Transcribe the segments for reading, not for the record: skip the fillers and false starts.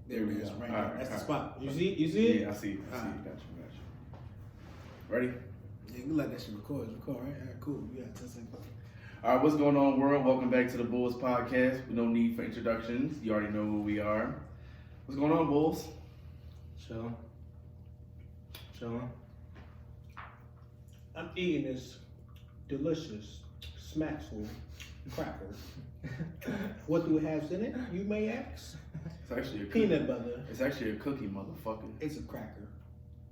There we go. Right there. That's the spot. You see it? Yeah, I see it. Got you. Ready? Yeah, you can let that shit record. It's record, right? All right, cool. You got 10 seconds. All right, what's going on, world? Welcome back to the Bulls podcast. No need for introductions. You already know who we are. What's going on, Bulls? Chilling. I'm eating this delicious, smackful cracker. What do it have in it? You may ask. It's actually a Peanut butter. It's actually a cookie, motherfucker. It's a cracker.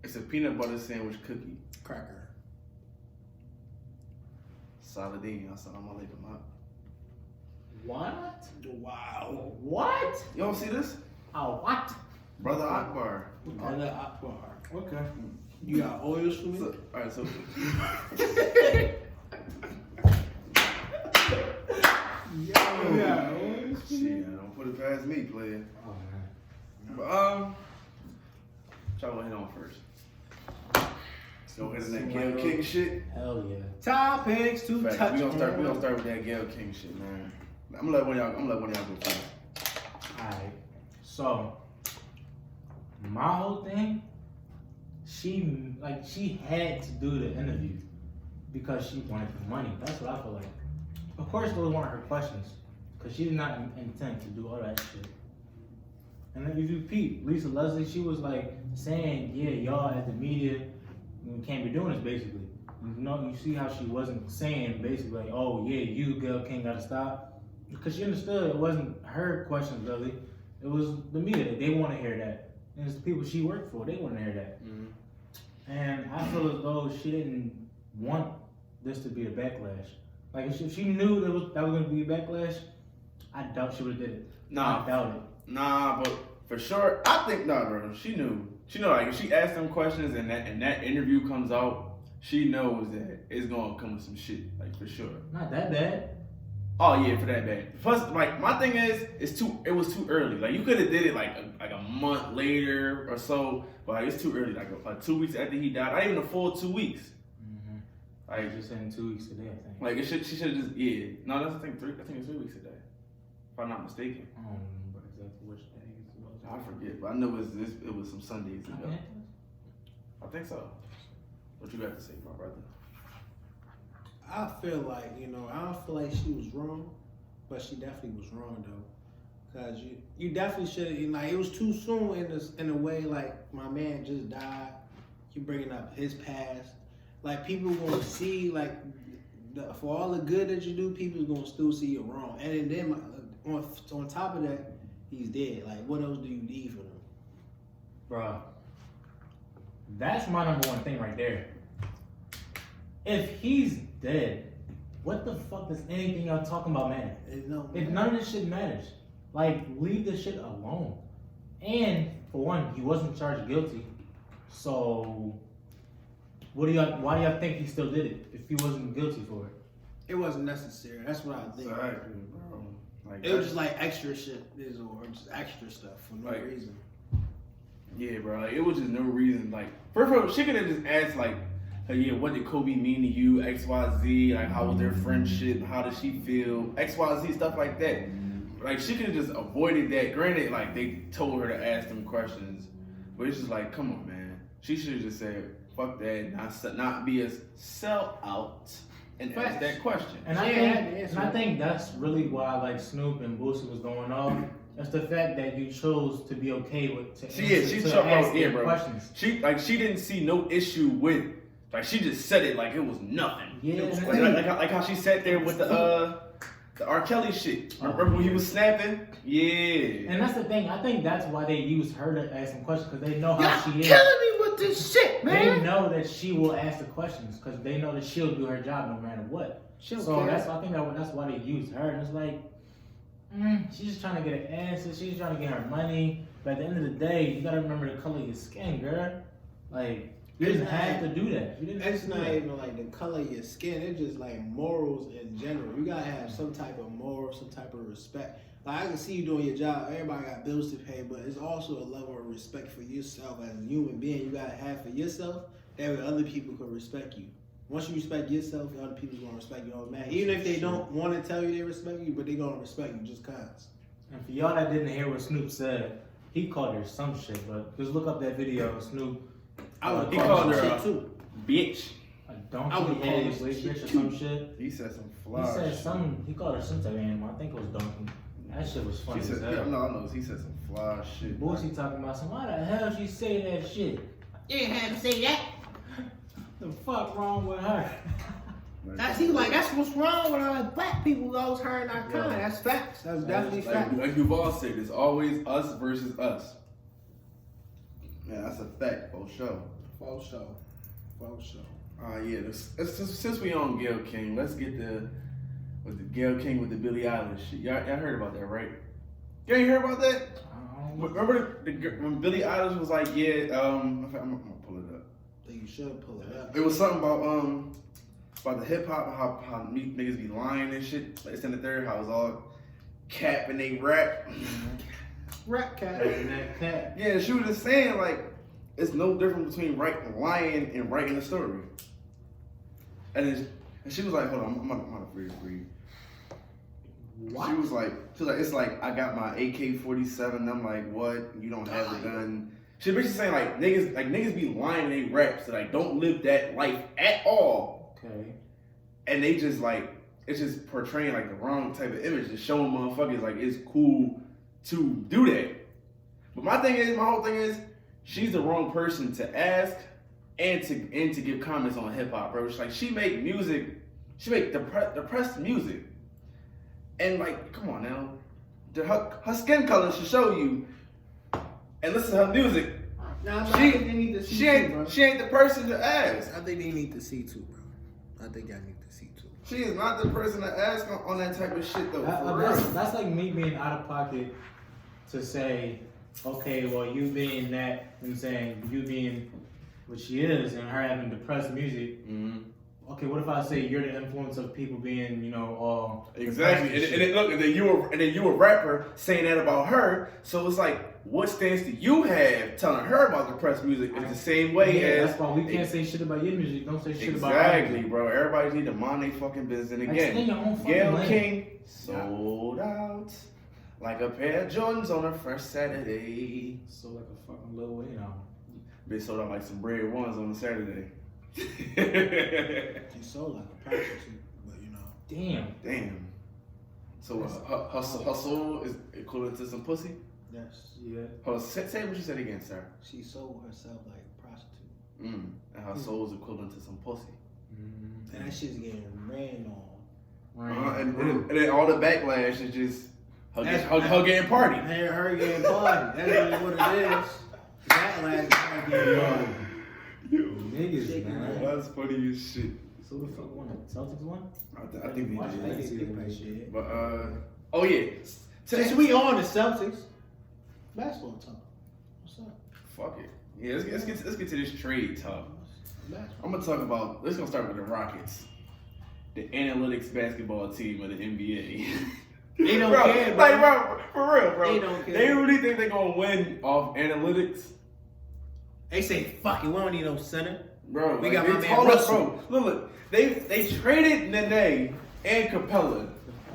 It's a peanut butter sandwich cookie. Cracker. Saladin. Assalamu alaikum. What? Wow. What? You don't see this? Oh, what? Brother Akbar. Brother Akbar. Okay. You got oils for me? So, all right, so. Yeah. Shit, don't put it past me, player. Oh, man. But, y'all want to hit on first. Let's go ahead and that Gayle King shit. Hell yeah. Topics to Fact, touch we gonna start on. with that Gayle King shit, man. I'm gonna let one of y'all go first. Alright. So, my whole thing, she had to do the interview because she wanted the money. That's what I feel like. Of course, those weren't her questions because she did not intend to do all that shit. And then if you peep, Lisa Leslie, she was like saying, yeah, y'all as the media can't be doing this basically. You know, you see how she wasn't saying basically like, oh yeah, you, Gayle King, gotta stop. Because she understood it wasn't her questions really. It was the media. They want to hear that. And it's the people she worked for. They want to hear that. Mm-hmm. And I feel as though she didn't want this to be a backlash. Like if she knew that was going to be a backlash, I doubt she would have did it. Nah. I doubt it. Nah, but for sure, I think bro. She knew. She know like if she asked them questions and that interview comes out, she knows that it's gonna come with some shit, like for sure. Not that bad. Oh yeah, for that bad. Plus, like my thing is, it was too early. Like you could have did it like a month later or so, but like, it's too early. Like 2 weeks after he died, not even a full 2 weeks. Mm-hmm. Like Just saying 2 weeks today, I think. Like she should have just No, that's I think it's 3 weeks today, if I'm not mistaken. I don't remember exactly which day it was. I forget, but I know it was some Sundays ago. Okay. I think so. What you got to say, my brother? I feel like, I don't feel like she was wrong, but she definitely was wrong though. Cause you definitely should have, like it was too soon in a way, like my man just died. You bringing up his past. Like people gonna see like for all the good that you do, people gonna still see you wrong. And then on top of that, he's dead. Like what else do you need from him? Bruh. That's my number one thing right there. If he's dead, what the fuck does anything y'all talking about matter? If none of this shit matters, like leave this shit alone. And for one, he wasn't charged guilty. So why do y'all think he still did it if he wasn't guilty for it? It wasn't necessary. That's what I think. Exactly, bro. Like, it was just like extra shit, or just extra stuff for no reason. Yeah, bro. Like, it was just no reason. Like, first of all, she could have just asked, like, hey, yeah, what did Kobe mean to you? X, Y, Z. Like, how was their friendship? How did she feel? X, Y, Z, stuff like that. Like, she could have just avoided that. Granted, like, they told her to ask them questions. But it's just like, come on, man. She should have just said, fuck that, not be a sellout and ask that question. And I think that's really why, like, Snoop and Boosie was going off. It's the fact that you chose to be okay with ask questions. She didn't see no issue with, like she just said it like it was nothing. Yeah, like how she sat there with the R. Kelly shit. Remember when he was snapping? Yeah. And that's the thing. I think that's why they used her to ask some questions because they know how she is. Killing me with this shit, man. They know that she will ask the questions because they know that she'll do her job no matter what. I think that's why they used her. And it's like. She's just trying to get an answer. She's trying to get her money. But at the end of the day, you gotta remember the color of your skin, girl. Like, you didn't have to do that. It's not even like the color of your skin. It's just like morals in general. You gotta have some type of moral, some type of respect. Like, I can see you doing your job. Everybody got bills to pay, but it's also a level of respect for yourself as a human being. You gotta have for yourself. That way other people can respect you. Once you respect yourself, the other people gonna respect you automatically. Even if they don't want to tell you they respect you, but they gonna respect you just cause. And for y'all that didn't hear what Snoop said, He called her some shit, but just look up that video. Snoop. He called her shit too. bitch. A I donkey would call head her bitch or some shit. He said some He fly said shit. some. He called her some type of animal. I think it was donkey. That shit was funny He as said, hell. I know. He said some fly shit. Boosie talking about some. Why the hell she say that shit? You didn't have to say that. The fuck wrong with her? That's what's wrong with us black people. Those her and our kind. That's facts. That's definitely facts. Like Duval said, it's always us versus us. Yeah, that's a fact, for sure. For sure. Yeah, since we on Gayle King, let's get with the Gayle King with the Billie Eilish shit. Y'all heard about that, right? You ain't heard about that? Remember when Billie Eilish was like, yeah, I'm gonna pull it up. You should pull it up. It was something about the hip hop, how niggas be lying and shit. Like it's in the third, how it's all cap and they rap. Rap cat. Cat. Yeah, she was just saying like it's no different between lying and writing a story. And she was like, hold on, I'm gonna read. What? She was like, it's like I got my AK-47. I'm like, what? You don't have a gun. She basically saying like niggas be lying in they raps that like don't live that life at all. Okay. And they just like it's just portraying like the wrong type of image, just showing motherfuckers like it's cool to do that. But my whole thing is, she's the wrong person to ask and to give comments on hip hop, bro. It's like she make music, she make depressed music, and like, come on now, her skin color should show you. And listen to her music. Nah, I think they need to see she too, ain't the person to ask. I think they need to see too, bro. I think y'all need to see too. She is not the person to ask on that type of shit though. For real. That's like me being out of pocket to say, okay, well, you being that, I'm saying, you being what she is and her having depressed music. Mm-hmm. Okay, what if I say you're the influence of people being, all exactly, and then you a rapper saying that about her. So it's like, what stance do you have telling her about depressed music? It's the same way as that's why we can't say shit about your music. Don't say shit about exactly, bro. Everybody need to mind their fucking business. And again, Gayle King sold out like a pair of Jordans on a fresh Saturday. Sold like a fucking Lil Wayne album. Bitch sold out like some bread ones on a Saturday. She sold like a prostitute, but Damn. So her soul is equivalent to some pussy? Yes. Yeah. Hold on, say what you said again, sir. She sold herself like a prostitute. And her soul is equivalent to some pussy. Mm-hmm. And that shit's getting ran on. And then all the backlash is just her getting party. Her getting party. That's really what it is. Backlash is her getting party. Niggas, man. That's funny as shit. So the fuck won? Celtics won? I think they I did. think that shit. But oh yeah. Since we on the Celtics, basketball talk. What's up? Fuck it. Yeah, let's get to this trade talk. Basketball. I'm gonna talk about. Let's gonna start with the Rockets, the analytics basketball team of the NBA. They don't bro, care, bro. Like, bro, for real, bro. They don't care. They really think they're gonna win off analytics, They say, fuck it, we don't need no center. bro. We like, got they my man told us, Russell. bro. Look, they traded Nene and Capella.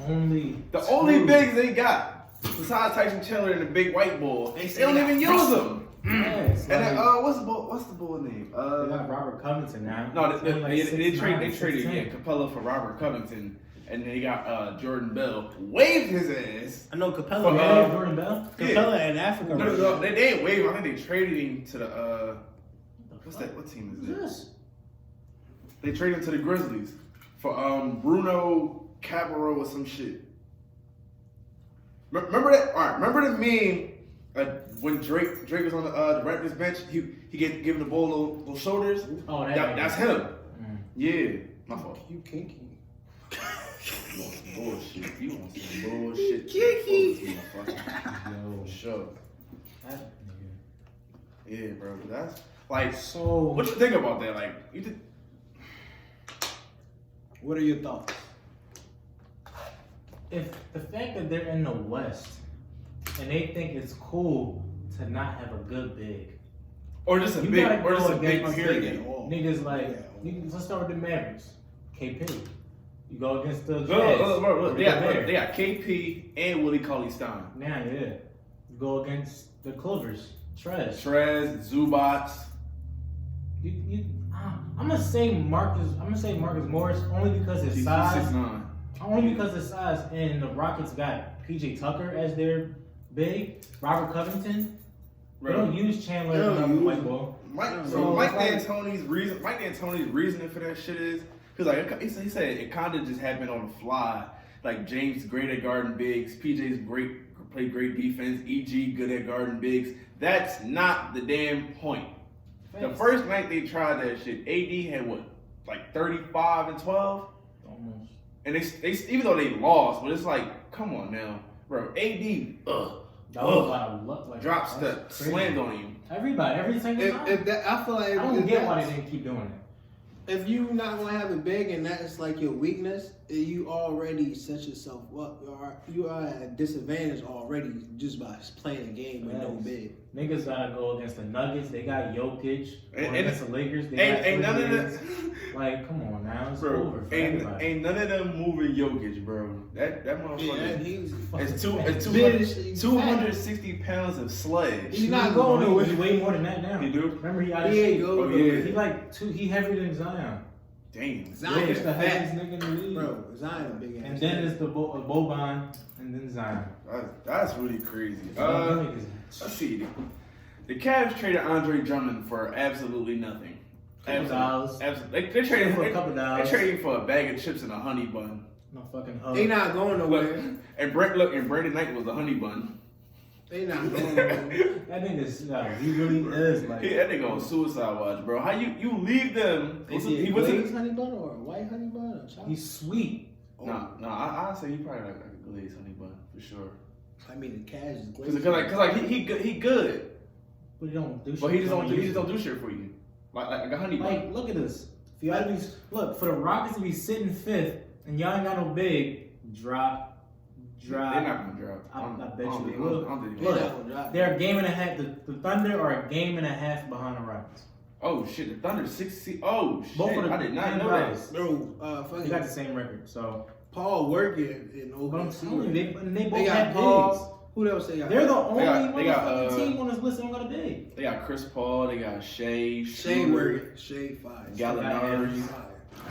The only bigs they got, besides Tyson Chandler and the big white ball, they don't even use them. Yes. And then, what's the bull name? They got Robert Covington now. No, they traded traded Capella for Robert Covington, and they got Jordan Bell. Waved his ass. I know Capella. Jordan Bell? Capella in Africa. No, they ain't waved. I think they traded him to the what's that? What team is this? They traded him to the Grizzlies for Bruno Cabarro or some shit. Remember that? All right. Remember the meme when Drake was on the Raptors bench? He giving the ball little shoulders. Oh, That's him. Yeah, my fault. You kinky. You want some bullshit? You want some bullshit? Kinky. Yo, Sure. that nigga. Yeah, bro. That's like. So, What you think about that? Like, you did. What are your thoughts? if the fact that they're in the West and they think it's cool to not have a good big, Or just a you big, gotta or just go a big against period. niggas like, let's start with the Mavericks. KP. You go against the Jazz. Look, or they the Bears. got KP and Willie Cauley-Stein. Now, yeah. You go against The Clovers. Trez. Zubats. I'm gonna say Marcus Morris only because his size. 6'9". Only because his size. And the Rockets got PJ Tucker as their big. Robert Covington. They don't use Chandler and Mike Ball. Mike D'Antoni's reasoning for that shit is because like he said it kind of just happened on the fly. Like James great at guarding bigs, PJ's played great defense, EG good at guarding bigs. That's not the damn point. The first night they tried that shit, AD had what, like 35 and 12, almost. And they even though they lost, but it's like, come on now, bro. AD, that was a lot of luck. Like, drop step, slammed on you. Everybody, every single time. I feel like I don't get why they didn't keep doing it. If you not gonna have it big and that's like your weakness, you already set yourself up. You are at a disadvantage already just by playing a game with no big. Niggas gotta go against the Nuggets. They got Jokic. Against the Lakers. Ain't none of them. Like, come on now, it's bro, over for everybody. Ain't none of them moving Jokic, bro. That motherfucker. It's 260 pounds of sledge. He's not going nowhere. He's way more than that now. He do? Remember he out of shape. Yeah. He heavier than Zion. Damn. Zion is the heaviest nigga in the league. Bro, Zion a big ass. And then it's the Boban, and then Zion. That's really crazy. Let's see. The Cavs traded Andre Drummond for absolutely nothing. Absolutely. They traded for a couple dollars. They traded for a bag of chips and a honey bun. No fucking hug. They not going nowhere. And Brandon Knight was a honey bun. They not going nowhere. That nigga's he really is like. That nigga on suicide watch, bro. How you leave them? He was a honey bun or a white honey bun? He's sweet. I say he probably like a glazed honey bun for sure. I mean the Cavs is glazed. Cause he good. But he don't do shit. But he just don't do shit for you. Like a honey bun. Like look at this. For y'all to be for the Rockets to be sitting fifth and y'all ain't got no big drop. They're not gonna drop. I bet you they will. Look, they're a game and a half. The Thunder are a game and a half behind the Rockets. Oh shit, the Thunder 6. Oh shit, Both of them, I did not know that. Bro, they got the same record. So Paul working in OKC. They both got have Paul. bigs. Who else they got? They're the only team on this list that don't got a big. They got Chris Paul. They got Shea Fire. Gallinari.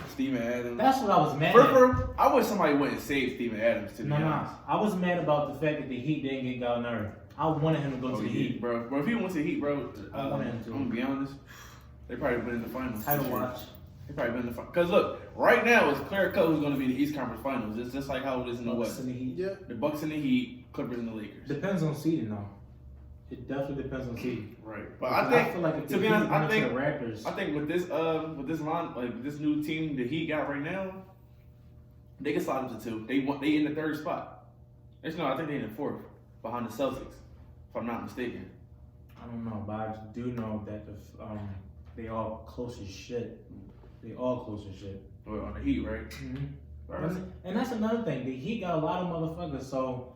Steven Adams. That's what I was mad at. I wish somebody went and saved Steven Adams, to be honest. I was mad about the fact that the Heat didn't get Gallinari. I wanted him to go to the Heat. Bro, if he went to the Heat, bro, I wanted him to. I'm going to be honest, they probably been in the finals. Title watch. They probably been in the finals. Because look, right now it's clear cut who's going to be in the East Conference Finals. It's just like how it is in the West. The Bucks and the Heat, Clippers and the Lakers. Depends on seeding, though. It definitely depends on seeding. Right, but I feel like if to be honest, I think the Raptors. I think with this line, like this new team the Heat got right now, they can slide up to 2. They in the 3rd spot. I think they in the 4th behind the Celtics, if I'm not mistaken. I don't know, but I do know that they all close as shit. They all close as shit. Well, on the Heat, right? Mm-hmm. Right. And that's another thing. The Heat got a lot of motherfuckers, so.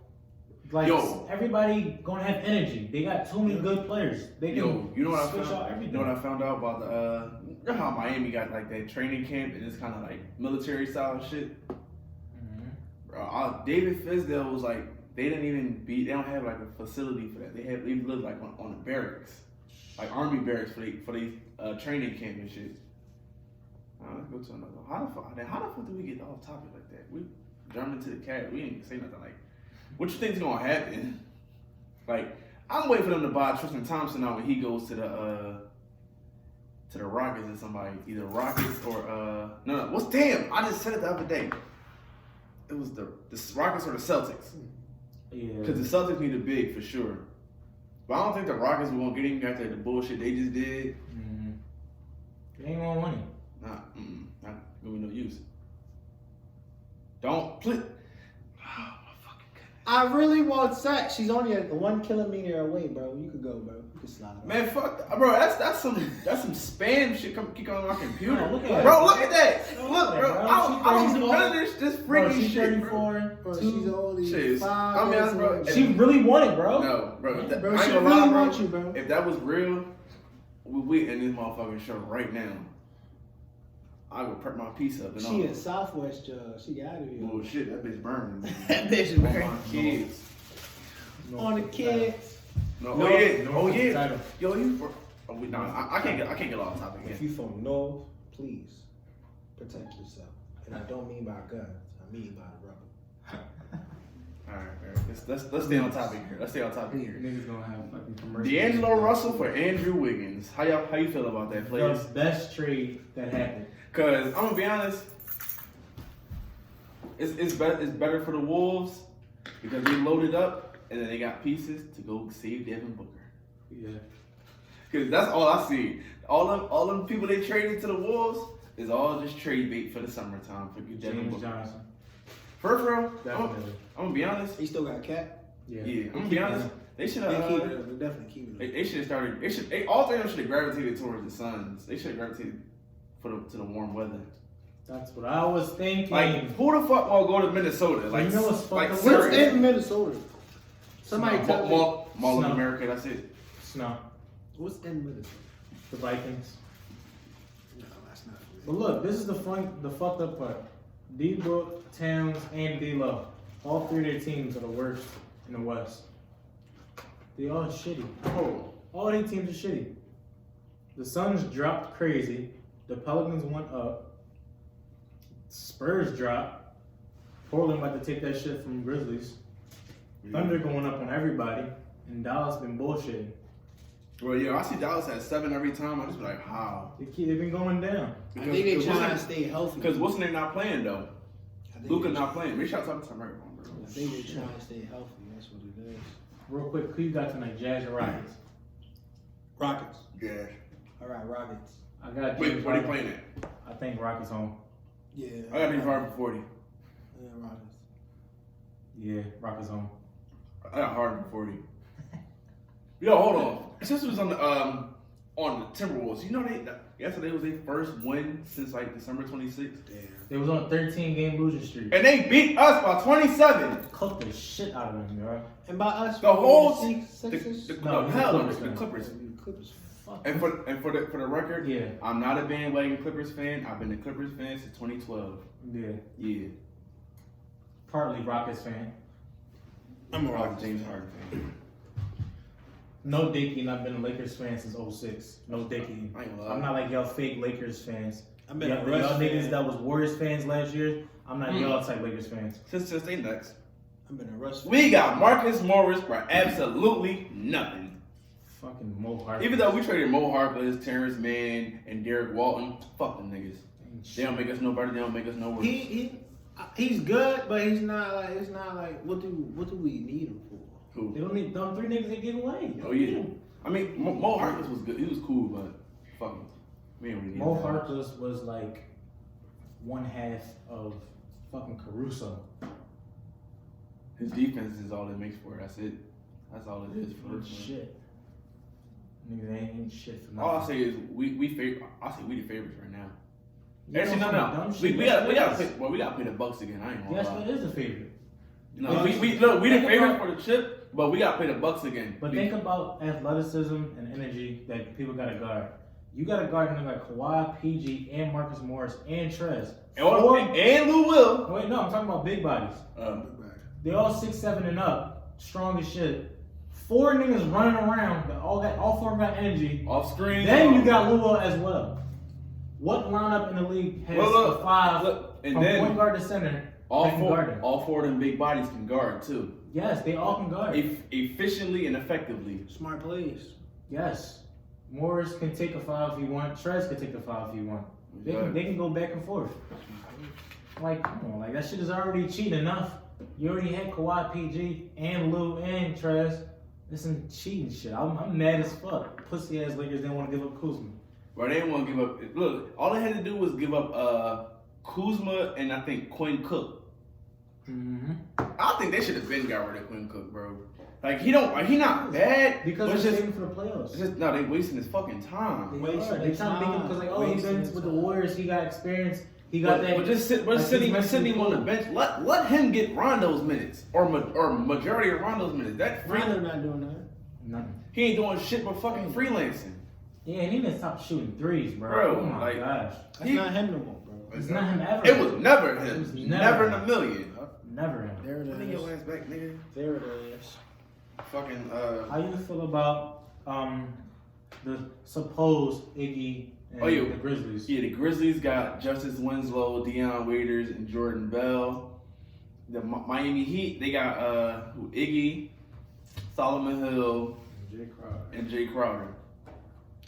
Like everybody gonna have energy. They got too many good players. They can you know what switch I found? out everything. You know what I found out about the you know how Miami got like that training camp and it's kind of like military style shit. Mm-hmm. Bro, David Fizdale was like they don't have like a facility for that. They live like on the barracks, like army barracks for the training camp and shit. Let's go to another. How the fuck do we get off topic like that? We jumped into the cat. We didn't say nothing like. What you think's gonna happen? Like, I'm waiting for them to buy Tristan Thompson now when he goes to the Rockets and somebody, either Rockets or what's damn? I just said it the other day. It was the Rockets or the Celtics. Yeah. Because the Celtics need a big for sure. But I don't think the Rockets were gonna get him after the bullshit they just did. Mm-hmm. They ain't gonna win it. Not gonna be no use. Don't play. I really want sex. She's only 1 kilometer away, bro. You could go, bro. You could slide up. Man, fuck that. Bro, that's some spam shit keep on my computer. No, look at bro, look at that. No, Look, bro. I don't do none of this freaky shit, bro. Bro, she's only 5 I mean, bro. She really want it, bro. No, bro. Bro, I she ain't gonna really lie, want you, bro. If that was real, we end this motherfucking show right now. I would prep my piece up. And she in Southwest, she got to be. Bullshit, that bitch burning. That bitch burning. On my kids. On the kids. No, No, oh yeah, no, oh yeah. title. Yo, you. Oh, no, I can't get off topic If again. you from North, please protect yourself. And I don't mean by guns. I mean by the rubber. All right. Let's stay on topic here. Let's stay on topic here. Niggas gonna have fucking commercials. D'Angelo Russell for Andrew Wiggins. How you feel about that, The players? best trade that happened. Cause I'm gonna be honest, it's better for the Wolves because they loaded up and then they got pieces to go save Devin Booker. Yeah. Cause that's all I see. All them people they traded to the Wolves is all just trade bait for the summertime for Devin James Booker. Johnson. For real, Definitely. I'm gonna be honest. He still got Cat. Yeah. Yeah, I'm gonna be honest. They should have. They definitely keep it. They should have started. All three of them should have gravitated towards the Suns. They should have gravitated to the warm weather. That's what I was thinking. Like, who the fuck will go to Minnesota? Like, You know what's like fucked up? What's serious. in Minnesota? Somebody tell me. Mall of Snow. America. That's it. Snow. What's in Minnesota? The Vikings. No, that's not. But look, this is the fucked up part. D-Book, Towns, and D-Lo. All three of their teams are the worst in the West. They all shitty. Oh, All their teams are shitty. The Suns dropped crazy. The Pelicans went up. Spurs dropped. Portland about to take that shit from Grizzlies. Thunder going up on everybody. And Dallas been bullshitting. well, yeah. I see Dallas at 7 every time. I just be like, how? They've been going down. I think they trying to stay healthy. Because what's name not playing though? I think Luka they- not playing. Make sure I talk to America, bro. I think they're trying to stay healthy. That's what it is. Real quick, who you got tonight? Jazz or Rockets? Rockets. Yeah. All right, Rockets. I got Wait, James where they Harden. playing at? I think Rockets home. Yeah. I got James Harden for 40. Yeah, Rockets. Yeah, Rockets home. I got Harden for 40. Yo, hold on. Since it was on the Timberwolves, you know yesterday was their first win since like December 26th. Damn. They was on a 13-game losing streak. And they beat us by 27. Cooked the shit out of them, bro. And by us, The whole Sixers. No, the the Clippers. Clippers. Fuck. And for the record, Yeah. I'm not a bandwagon Clippers fan. I've been a Clippers fan since 2012. Yeah. Yeah. Partly Rockets fan. I'm a I'm a Rockets James fan. Harden fan. No Dickie, and I've been a Lakers fan since 06. No Dickie. I ain't gonna lie. I'm not like y'all fake Lakers fans. I've been Y'all a Russ y'all niggas fan. that was Warriors fans last year, I'm not y'all type Lakers fans. Since they nuts. I've been a Russ fan. We got Marcus Morris for absolutely nothing. Fucking Mo Harkless. Even though we traded Mo Harkless, Terrence Mann, and Derek Walton, fuck them niggas. They don't make us no better. They don't make us no worse. He's good, but he's not like. It's not like what do we need him for? Who? They don't need them three niggas they give away. Oh yeah. I mean, Mo Harkless was good. He was cool, but fuck him. We ain't really need Mo him. Harkless was like one half of fucking Caruso. His defense is all it makes for it. That's it. That's all it is for us. Shit. Niggas ain't shit for nothing. All I say is we I say we the favorites right now. You Actually, know, no. dumb We shit, gotta yes, pay. Well, we gotta pay the Bucks again. I ain't gonna Yes, lie. that is a favorite. No, we the Think favorite about- for the chip, but we gotta pay the Bucks again. But think about athleticism and energy that people gotta guard. You gotta guard a nigga like Kawhi, PG, and Marcus Morris, and Trez. and Lou Will. Wait, no, I'm talking about big bodies. They all 6'7" and up, strong as shit. 4 niggas running around, that all 4 of them got energy. Off screen. Then you got Lou Will as well. What lineup in the league has Look, a 5 and from then point guard to center all that can guard him? four of them big bodies can guard too, Yes, they all can guard. efficiently and effectively. Smart plays. Yes. Morris can take a foul if he want. Trez can take a foul if he want. They can go back and forth. Like, come on, like that shit is already cheating enough. You already had Kawhi, PG, and Lou, and Trez. That's some cheating shit. I'm mad as fuck. Pussy ass Lakers didn't want to give up Kuzma. Bro, they didn't want to give up. Look, all they had to do was give up Kuzma and I think Quinn Cook. Mm-hmm. I think they should have been got rid of Quinn Cook, bro. Like he not bad Because but they're it's saving for the playoffs. it's just no, they wasting his fucking time. They trying to make him because like, oh, he's been Wasting with the time. Warriors, he got experience, he got that. But just sit, like, sitting he's him on the mentally bench. Let him get Rondo's minutes or majority of Rondo's minutes. That Rondo not doing that. Nothing. he ain't doing shit but fucking freelancing. Yeah, and he didn't stop shooting threes, bro. Bro, Oh my like- gosh. That's He- not him no more, bro. It's not him ever. It was never It was him. never Never in a million. Never him. There it Bring your is. ass back, nigga. There it is. Fucking How you feel about the supposed Iggy and the Grizzlies? Yeah, the Grizzlies got Justice Winslow, Deion Waiters, and Jordan Bell. The Miami Heat, they got Iggy, Solomon Hill, and Jay Crowder.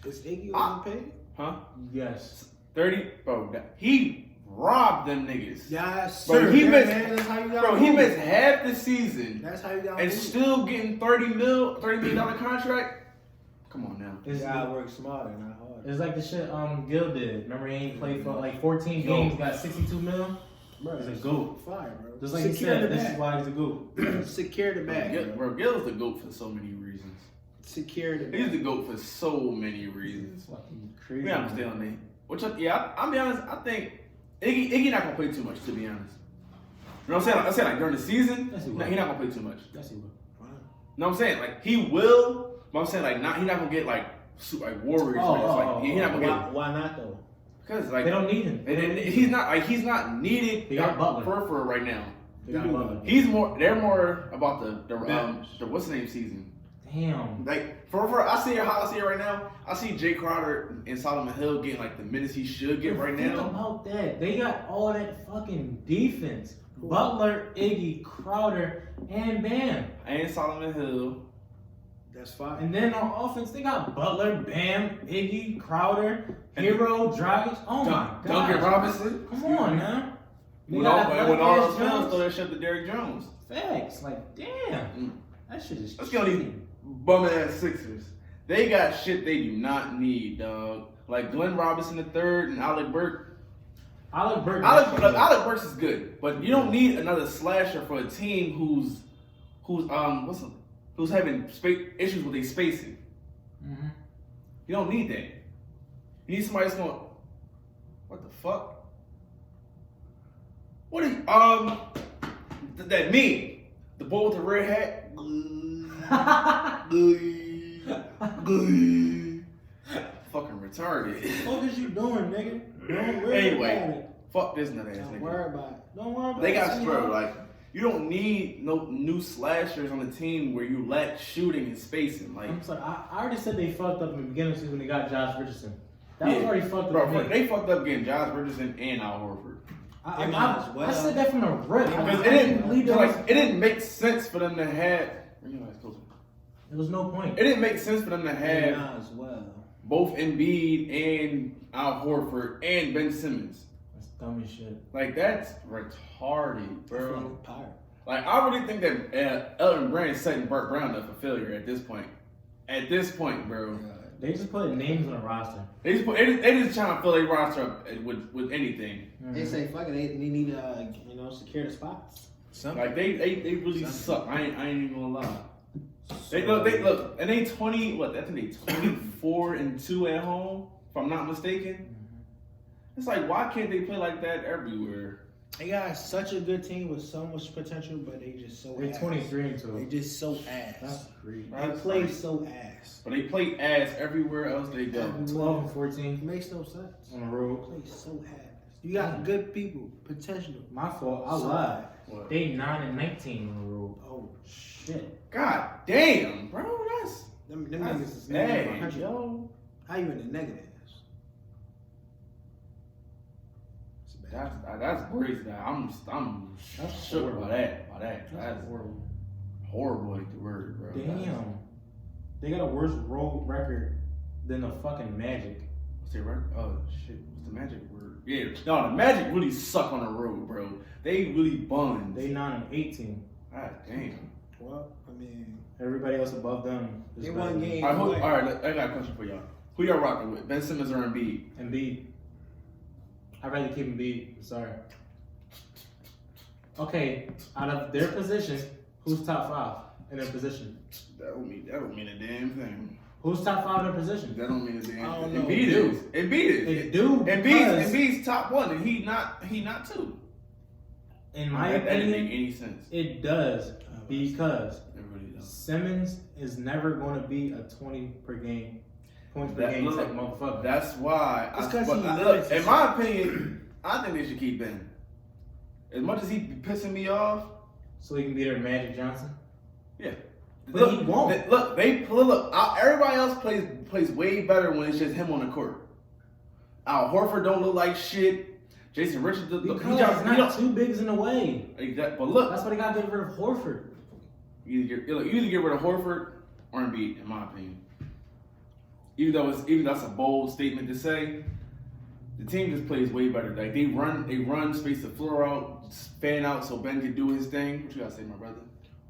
Is Iggy on paid? Huh? Yes. 30, bro. He robbed them niggas. Yes, Bro, sir. he missed. That's how you got Bro, he missed half the season. That's how you got And still getting $30 million contract. Come on now. You gotta work smarter, not harder. It's like the shit Gil did. Remember he ain't played for like 14 games, got 62 mil? Bro, He's a GOAT. Fire, bro. Just like you said, this is why he's a GOAT. Secure the bag, bro. Gil's the GOAT for so many reasons. Secure the bag. He's the GOAT for so many reasons. It's fucking crazy. We have to stay on that. Which, I'll be honest, I think Iggy not gonna play too much, to be honest. You know what I'm saying? I said like during the season, Yes, he he's will. not gonna play too much. Yes, he will. Wow. You know what I'm saying? Like he will, but I'm saying like he's not gonna get like Warriors. He's not gonna get. Why not though? Because like They don't need him. he's not needed. They got Butler. for right now. They got Butler. They're more about the Bench. what's the name season. Damn. Like for how I see it right now, I see Jay Crowder and Solomon Hill getting like the minutes he should get right Think now. about that. They got all that fucking defense. Butler, Iggy, Crowder, and Bam. And Solomon Hill. That's fine. And then on offense, they got Butler, Bam, Iggy, Crowder, Hero, Dragic. Oh my god. Duncan Robinson. Come on, man. With all those Jones, throw that shit to Derrick Jones. Facts. Like, damn. That shit is Let's get on these bum ass Sixers. They got shit they do not need, dog. Like Glenn Robinson III and Alec Burks. Alec Burks is good, but you don't need another slasher for a team who's having issues with their spacing. Mm-hmm. You don't need that. You need somebody that's going. What the fuck? What are you, that meme? The boy with the red hat. Fucking retarded. What is you doing, nigga? Don't worry Anyway, about it. fuck this nut ass Don't nigga. worry about it. Don't worry about They it. got See, bro, like you don't need no new slashers on the team where you lack shooting and spacing. Like I'm sorry. I already said they fucked up in the beginning of the season when they got Josh Richardson. That was already fucked up. Bro, to me. they fucked up getting Josh Richardson and Al Horford. I said that from the rip. Because it didn't make sense for them to have. There was no point. It didn't make sense for them to have Might as well. both Embiid and Al Horford and Ben Simmons. That's dumb as shit. Like that's retarded, bro. Fucking pirate. Like I really think that Elton Brand is setting Burt Brown up for failure at this point. At this point, bro. They just put names on the roster. They just trying to fill their roster up with anything. They say fuck it. They need to secure the spots. Something. Like they really suck. I ain't even gonna lie. They look, and they 20. What? I think they 24-2 at home. If I'm not mistaken. It's like why can't they play like that everywhere? They got such a good team with so much potential, but they just so They're ass. 23-2. They just so ass. That's great. They play so ass. But they play ass everywhere else they go. 12-14 It makes no sense. on the road. They play so ass. You got good people, potential. My fault. I So lied. What? They 9-19 on the road. Oh Shit. God damn, bro, that's them niggas is bad, negative 100. yo. How you in the negatives? It's bad. That's crazy. I'm That's shook horrible. by that. That's horrible. horrible like the word, bro. Damn. They got a worse road record than the fucking Magic. What's their record? Oh shit, what's the Magic word? Yeah, no, the Magic really suck on the road, bro. They really buns. They 9-18. God damn. Well, I mean, Everybody else above them is They better won than game. All right, I got a question for y'all. Who y'all rocking with? Ben Simmons or Embiid? Embiid. I'd rather keep Embiid. Sorry. Okay, out of their position, who's top 5 in their position? That don't mean a damn thing. Who's top 5 in their position? That don't mean a damn I don't thing. know. Embiid is. They do. Embiid's top 1 and he not 2. In my That didn't make opinion, any sense. it does because It really does. Simmons is never going to be a 20 per game, points per That- game look, type motherfucker. That's why. It's 'cause he look, likes in it. my opinion, I think they should keep Ben. As much as he be pissing me off, So he can be their Magic Johnson. yeah. But he won't. Look, everybody else plays way better when it's just him on the court. Al Horford don't look like shit. Jason Richards, Because he's not two bigs in the way. But look, that's why they got to get rid of Horford. You either get rid of Horford or Embiid, in my opinion. Even though that's a bold statement to say, the team just plays way better. Like they run, space the floor out, fan out so Ben can do his thing. What you gotta say, my brother?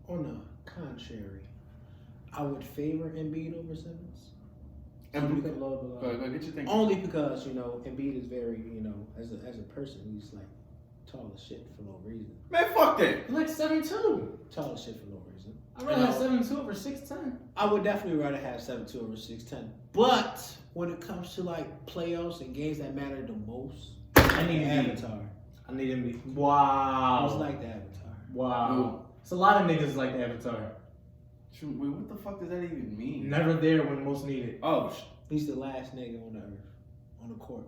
On the contrary, I would favor Embiid over Simmons. Go get your thing. Only because Embiid is very as a person he's like tall as shit for no reason. Man, fuck that. He's like 7'2". Tall as shit for no reason. I'd rather have 7'2" over 6'10". I would definitely rather have 7'2" over 6'10". But when it comes to like playoffs and games that matter the most, I need Avatar. I need him to be. Wow. He's like the Avatar. Wow. It's a lot of niggas like the Avatar. Wait, what the fuck does that even mean? Never there when most needed. Oh, he's the last nigga on the earth, on the court.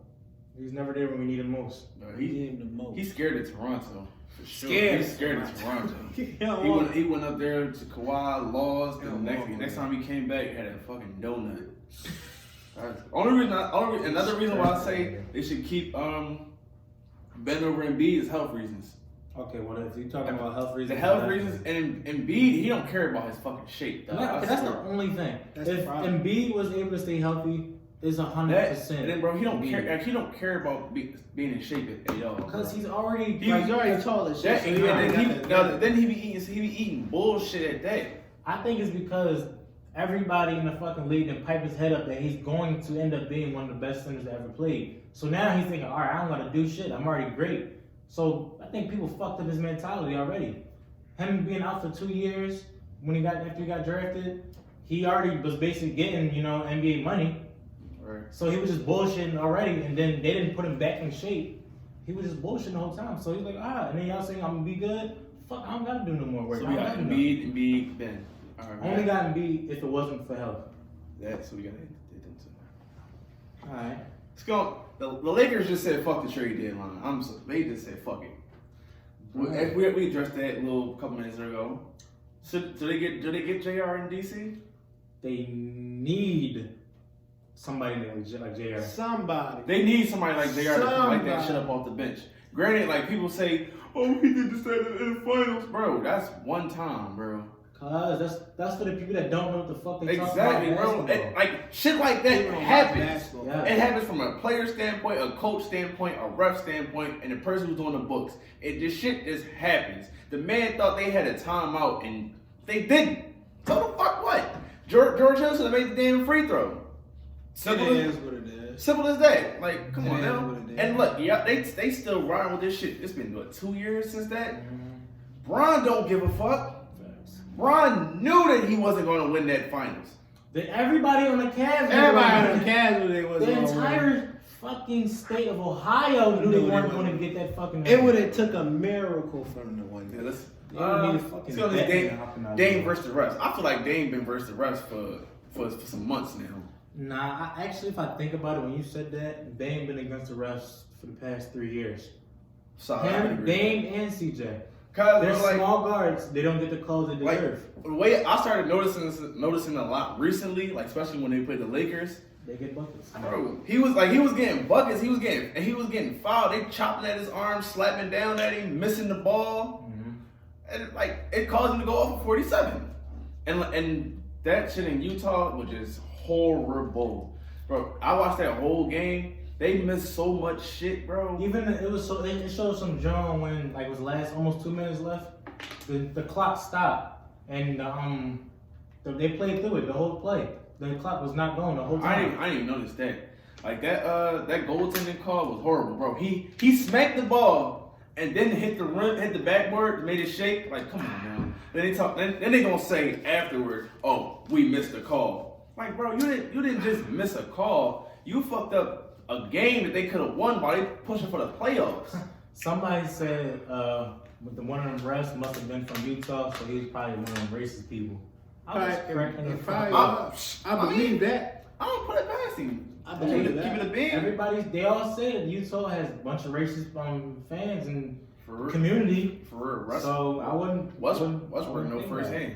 He's never there when we need him most. We need him the most. He's scared of Toronto. For sure. Scared. He's scared of Toronto. He went up there to Kawhi, lost, and next time he came back, he had a fucking donut. Another reason why I say they should keep Ben over Embiid is health reasons. Okay, well if you're talking about health reasons, the health reasons, and Embiid, he don't care about his fucking shape. That's the only thing. If Embiid was able to stay healthy, it's 100%. And then, bro, he don't care. Like, he don't care about being in shape at all. Because he's already tall as shit. Then he be eating bullshit at that. I think it's because everybody in the fucking league can pipe his head up that he's going to end up being one of the best centers that ever played. So now he's thinking, all right, I don't got to do shit. I'm already great. So I think people fucked up his mentality already. Him being out for 2 years after he got drafted, he already was basically getting NBA money. Right. So he was just bullshitting already, and then they didn't put him back in shape. He was just bullshitting the whole time. So he's like, and then y'all saying I'm gonna be good. Fuck, I don't gotta do no more work. So we got Embiid, Ben. Only got Embiid if it wasn't for health. That's what we gotta hit them to. All right. Let's go. The Lakers just said fuck the trade deadline. They just said fuck it. Right. We addressed that a couple minutes ago. So do they get JR in DC? They need somebody like JR. Somebody. They need somebody like JR to light that shit up off the bench. Granted, like people say, oh, he did this in the finals, bro. That's one time, bro. Cause that's for the people that don't know what the fuck they exactly, talking about. Bro. Like shit like that happens. Yeah. It happens from a player standpoint, a coach standpoint, a ref standpoint, and the person who's doing the books. This shit just happens. The man thought they had a timeout and they didn't. So the fuck what? George Hill should have made the damn free throw. Simple It is what it is. Simple as that. Like, come on It now. is what it is. And look, yeah, they still riding with this shit. It's been 2 years since that. Bron don't give a fuck. Bron knew that he wasn't going to win that finals. Everybody on the Cavs. The entire fucking state of Ohio knew they weren't going to get that fucking. It would have took a miracle for them to win. Yeah, let's fucking go Dame versus the refs. I feel like Dame been versus the refs for some months now. Nah, actually, if I think about it, when you said that, Dame been against the refs for the past 3 years. Him, Dame, and CJ. They're small guards. They don't get the calls they deserve. The way I started noticing a lot recently, like especially when they played the Lakers, they get buckets. Bro, he was getting buckets. He was getting fouled. They chopping at his arms, slapping down at him, missing the ball, and it caused him to go off for 47. And that shit in Utah was just horrible, bro. I watched that whole game. They missed so much shit, bro. Even it showed some drone when it was almost 2 minutes left. The clock stopped and they played through it the whole play. The clock was not going the whole time. I didn't even notice that. Like that goaltending call was horrible, bro. He smacked the ball and then hit the rim, hit the backboard, made it shake. Like, come on, man. Then they gonna say afterward, oh, we missed a call. Like, bro, you didn't just miss a call. You fucked up a game that they could have won while they pushing for the playoffs. Somebody said one of them refs must have been from Utah, so he was probably one of them racist people. I believe that. I don't put it past him. I believe that. Keep it a beam. They all say that Utah has a bunch of racist fans and community. For real, So I wouldn't. Westbrook know firsthand.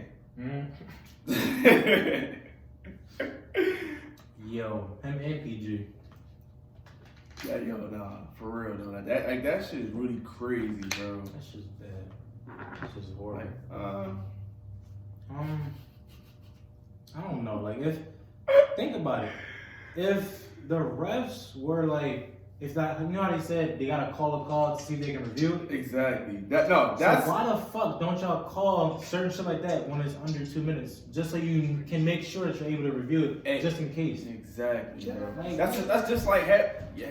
Yo, him and PG. Yeah, yo, nah, for real though. That shit is really crazy, bro. That's just bad. That's just horrible. Like, I don't know. Like, think about it. If the refs were like, if that, you know how they said they gotta call a call to see if they can review it. exactly. So why the fuck don't y'all call certain shit like that when it's under 2 minutes, just so you can make sure that you're able to review it, just in case. Exactly, bro. Like, That's just like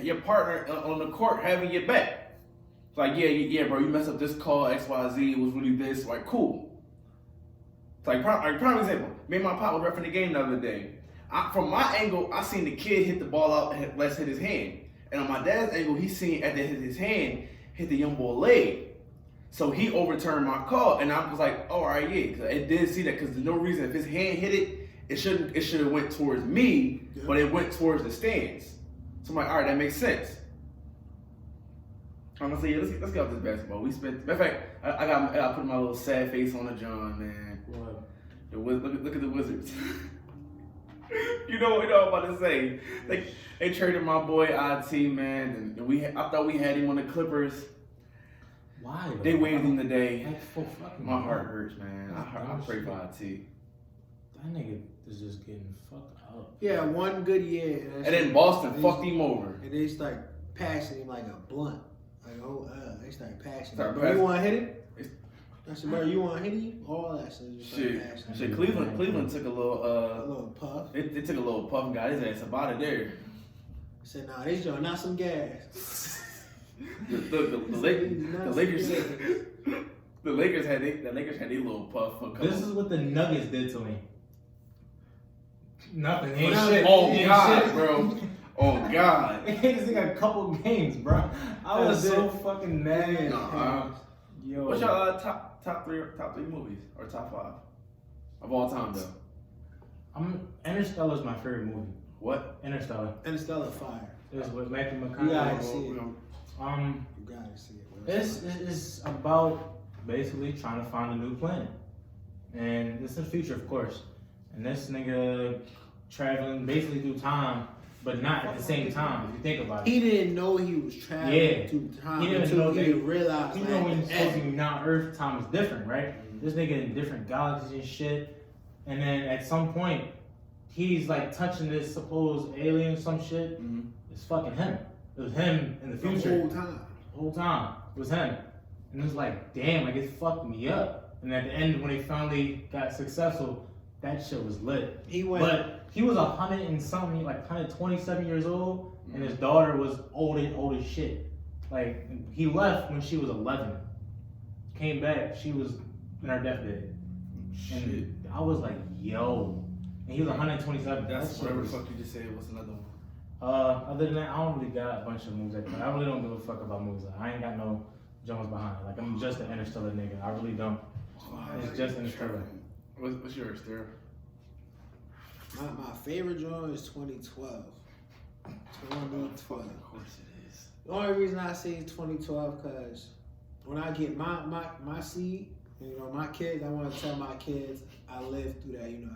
your partner on the court having your back. It's like, yeah, bro, you messed up this call, XYZ, it was really this, like, cool. It's like, prime example, me and my pop was refereeing the game the other day. From my angle, I seen the kid hit the ball out and let's hit his hand. And on my dad's angle, he seen after his hand hit the young boy leg. So he overturned my call, and I was like, oh, all right, yeah. Cause I did see that because there's no reason if his hand hit it, it should have went towards me, but it went towards the stands. So I'm like, all right, that makes sense. I'm gonna say, yeah, let's get off this basketball. We spent. Matter of fact, I put my little sad face on the John, man. What? Look at the Wizards. You know what I'm about to say. They traded my boy IT, man, and I thought we had him on the Clippers. Why? Though? They waived him today. Like, for fucking My heart hurts, man. I pray for IT. That nigga is just getting fucked up. Yeah, one good year. And then Boston fucked him over. And they start passing him like a blunt. Like, they start passing Start him. passing. You want to hit it? I said, bro, you want to hit him? All that shit. Just start passing Shit. him. Cleveland took a A little little puff. They took a little puff and got his ass up out of there. I said, nah, this joint not some gas. The Lakers had their little puff for a couple. This is what the Nuggets did to me. Nothing. Ain't Nothing. shit. Oh Ain't God, shit. bro. Oh God. This thing got a couple games, bro. I was That's so it. fucking mad. Yo. What's your top three movies or top 5 of all time though? Interstellar's my favorite movie. What? Interstellar. Interstellar fire. It was with Matthew You McConaughey. gotta see it. You gotta see it. It's about basically trying to find a new planet. And it's the future, of course. And this nigga traveling basically through time, but not at the same time, if you think about it. He didn't know he was traveling through time He didn't until know he that- realized. You know when you're supposed to be now Earth, time is different, right? This nigga in different galaxies and shit. And then at some point, he's like touching this supposed alien, some shit. Mm-hmm. It's fucking him. It was him in the the future. whole time. The whole time. It was him. And it was like, damn, like it fucked me up. And at the end, when they finally got successful, that shit was lit. He went. But he was 100 and something, like 127 years old, and his daughter was old as shit. Like, he left when she was 11. Came back, she was in her deathbed. Shit. And I was like, yo. And he was 127. That's That shit whatever the was- fuck you just said. What's another one? Other than that, I don't really got a bunch of movies like that. I really don't give a fuck about movies. I ain't got no Jones behind it. Like, I'm just an Interstellar nigga. I really don't. It's just Interstellar. What's yours, Sarah? My favorite drawing is 2012. 2012. Of course it is. The only reason I say 2012 because when I get my seed, you know, my kids, I want to tell my kids I lived through that. You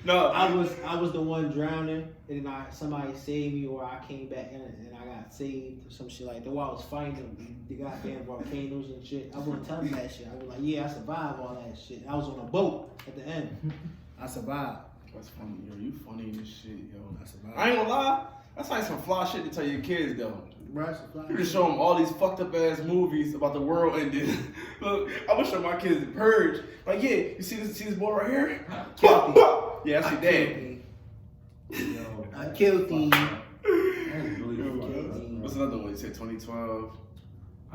know, I was the one drowning, and then somebody saved me, or I came back in and I got saved, or some shit like that. While I was fighting the goddamn volcanoes and shit, I wouldn't tell them that shit. I was like, yeah, I survived all that shit. I was on a boat at the end. I survived. That's funny, yo. You funny as shit, yo. I survived. I ain't gonna lie. That's like some fly shit to tell your kids, though. Bro, I survived. You can show them all these fucked up ass movies about the world ending. Look, I'm gonna show my kids The Purge. Like, yeah, you see this boy right here? Killed Yeah, that's your dad. Yo, I killed him. that's really fucked up. What's another one? You said 2012.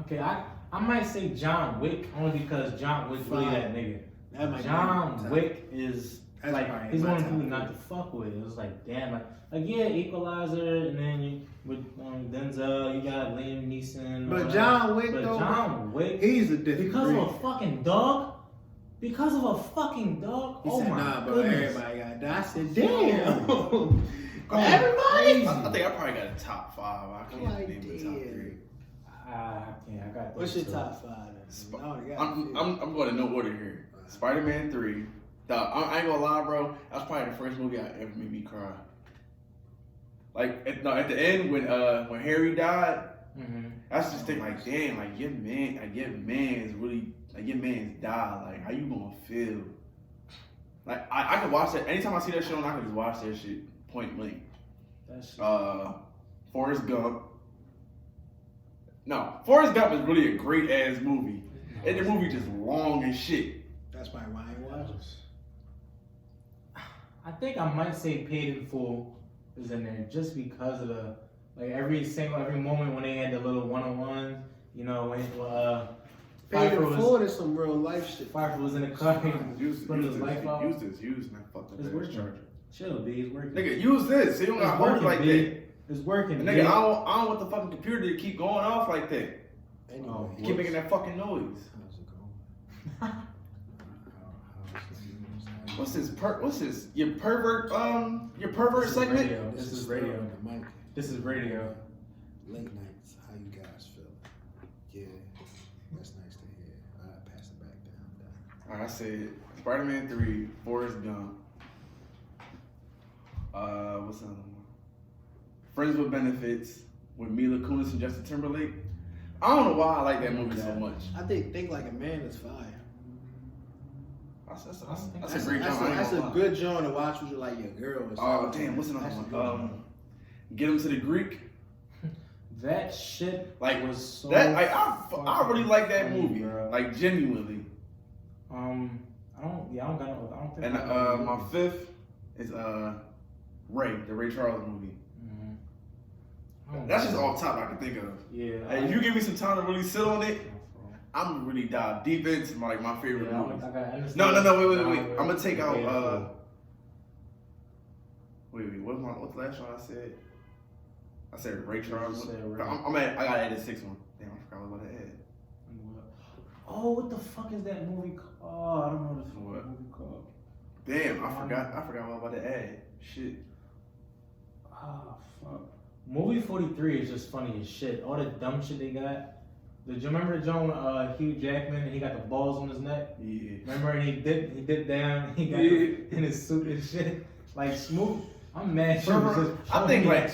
Okay, I might say John Wick only because John Wick's really that nigga. That might be John my Wick is That's like probably he's my one of the top people not to fuck with. It was like damn, like yeah, Equalizer, and then you with Denzel, you got Liam Neeson. But all John that. Wick but though, John Wick, he's a different because of breed. a fucking dog. Because of a fucking dog. He Oh said, my nah, bro, goodness. everybody got that. I said, damn. Going Everybody? crazy. I think I probably got a top 5. I can't Like, name the top 3. I got. What's those your two. top 5? Then? I only got I'm going in no order here. Spider-Man 3, I ain't gonna lie, bro. That was probably the first movie that ever made me cry. Like at the end when Harry died, I was just thinking like, damn, like your man's really like your man's died. Like how you gonna feel? Like I could watch that anytime I see that shit on. I could just watch that shit point blank. Forrest Gump. No, Forrest Gump is really a great ass movie. And the movie just long as shit. That's probably why I ain't watch it. I think I might say Paid in Full is in there just because of the like every moment when they had the little one-on-ones, you know, when Paid in Full is some real life shit. Pfeiffer was in the car Use his life out. Use man, fuck It's that working. charger. Chill, B, it's working. Nigga, use this. You don't got hold like that. It's working. Nigga, I don't want the fucking computer to keep going off like that. Anyway, You keep making that fucking noise. how's it going? What's this? Your pervert This is segment? radio. This is radio. This is radio. Late nights, how you guys feel? Yeah, that's nice to hear. Alright, pass it back down. Alright, I said Spider-Man 3, Forrest Gump. What's another one? Friends with Benefits with Mila Kunis and Justin Timberlake. I don't know why I like that movie so much. I think Like a Man is fire. That's a great genre. That's a good genre to watch with like your girl. Or Oh something. damn, what's another That's a one? good Get Him to the Greek. That shit Like was so that. Like, I really like that funny, movie. bro. Like genuinely. I don't think. And my fifth is Ray, the Ray Charles movie. That's just off top I can think of. Yeah. Hey, if you give me some time to really sit on it, I'm gonna really dive deep into my favorite movies. No, wait. I'm gonna take out. Wait. What's the last one I said? I said Ray Charles. I gotta add the sixth one. Damn, I forgot what I had. Oh, what the fuck is that movie called? Oh, I don't know What? movie called. Damn, I forgot what I was about to add. Shit. Oh, fuck. Movie 43 is just funny as shit. All the dumb shit they got. Did you remember the joint with Hugh Jackman and he got the balls on his neck? Yeah. Remember, and he dipped down, he got in his suit and shit. Like, smooth. I'm mad. I think like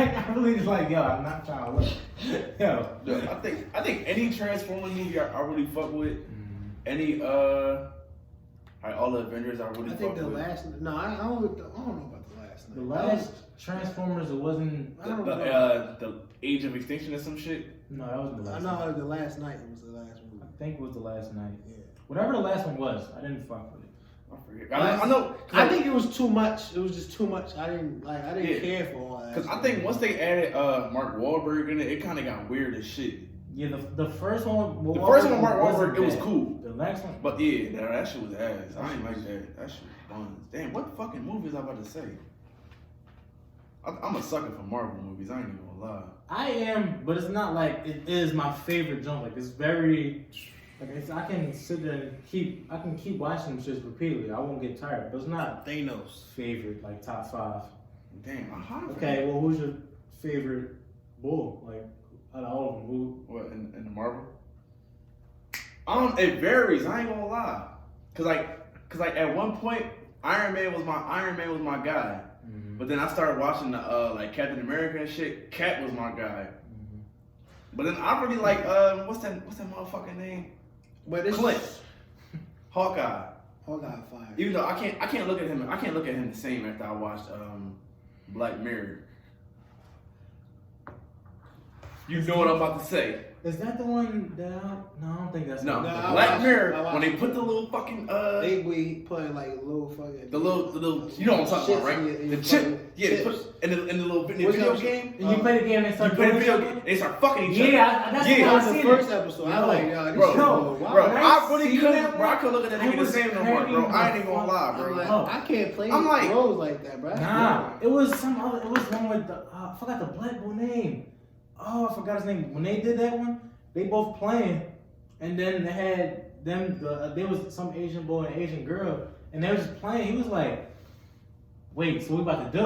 I really just like, yo, I'm not trying to look. Yo. I think any Transformers movie I really fuck with. Any like all the Avengers I really fuck with. I think the last. No, I don't know about the last. The last Transformers, it wasn't. The Age of Extinction or some shit. No, that wasn't the last. I know the last night was the last movie. I think it was the last night. Yeah. Whatever the last one was, I didn't fuck with it. I forget. I know. I think it was too much. It was just too much. I didn't care for all that. Because I think once they added Mark Wahlberg in it, it kind of got weird as shit. Yeah, the first one. The first one with Mark Wahlberg, it was cool. The next one. But yeah, that shit was ass. I didn't like that. That shit was fun. Damn, what fucking movie was I about to say? I'm a sucker for Marvel movies. I ain't even gonna lie. I am, but it's not like it is my favorite genre. Like it's very, like I can sit there and keep watching them shits repeatedly. I won't get tired. But it's not Thanos favorite like top 5. Damn, I'm hot. Okay, well, who's your favorite bull? Like out of all of them, who? What in the Marvel? It varies. I ain't gonna lie. Cause like at one point Iron Man was my guy. But then I started watching the like Captain America and shit. Cap was my guy. But then I really like what's that motherfucking name? But it's Clint. Hawkeye. Hawkeye fire. Even though I can't look at him the same after I watched Black Mirror. You know what I'm about to say. Is that the one that? No, I don't think that's. No, the one. Black Mirror. When they put the little fucking they put like a little fucking the little you know what I'm talking about, right? The chip, yeah, they put in the little video game. And you play the game and start play the video game. They start fucking each other. Yeah, that's the first episode. I like bro. I really couldn't. Bro, I couldn't look at that nigga the same no more, bro. I ain't even gonna lie, bro. I can't play like roles like that, bro. Nah, it was some other. It was one with the. I forgot the black boy name. Oh, I forgot his name. When they did that one, they both playing, and then they had them. There was some Asian boy and Asian girl, and they was just playing. He was like, "Wait, so we about to do?"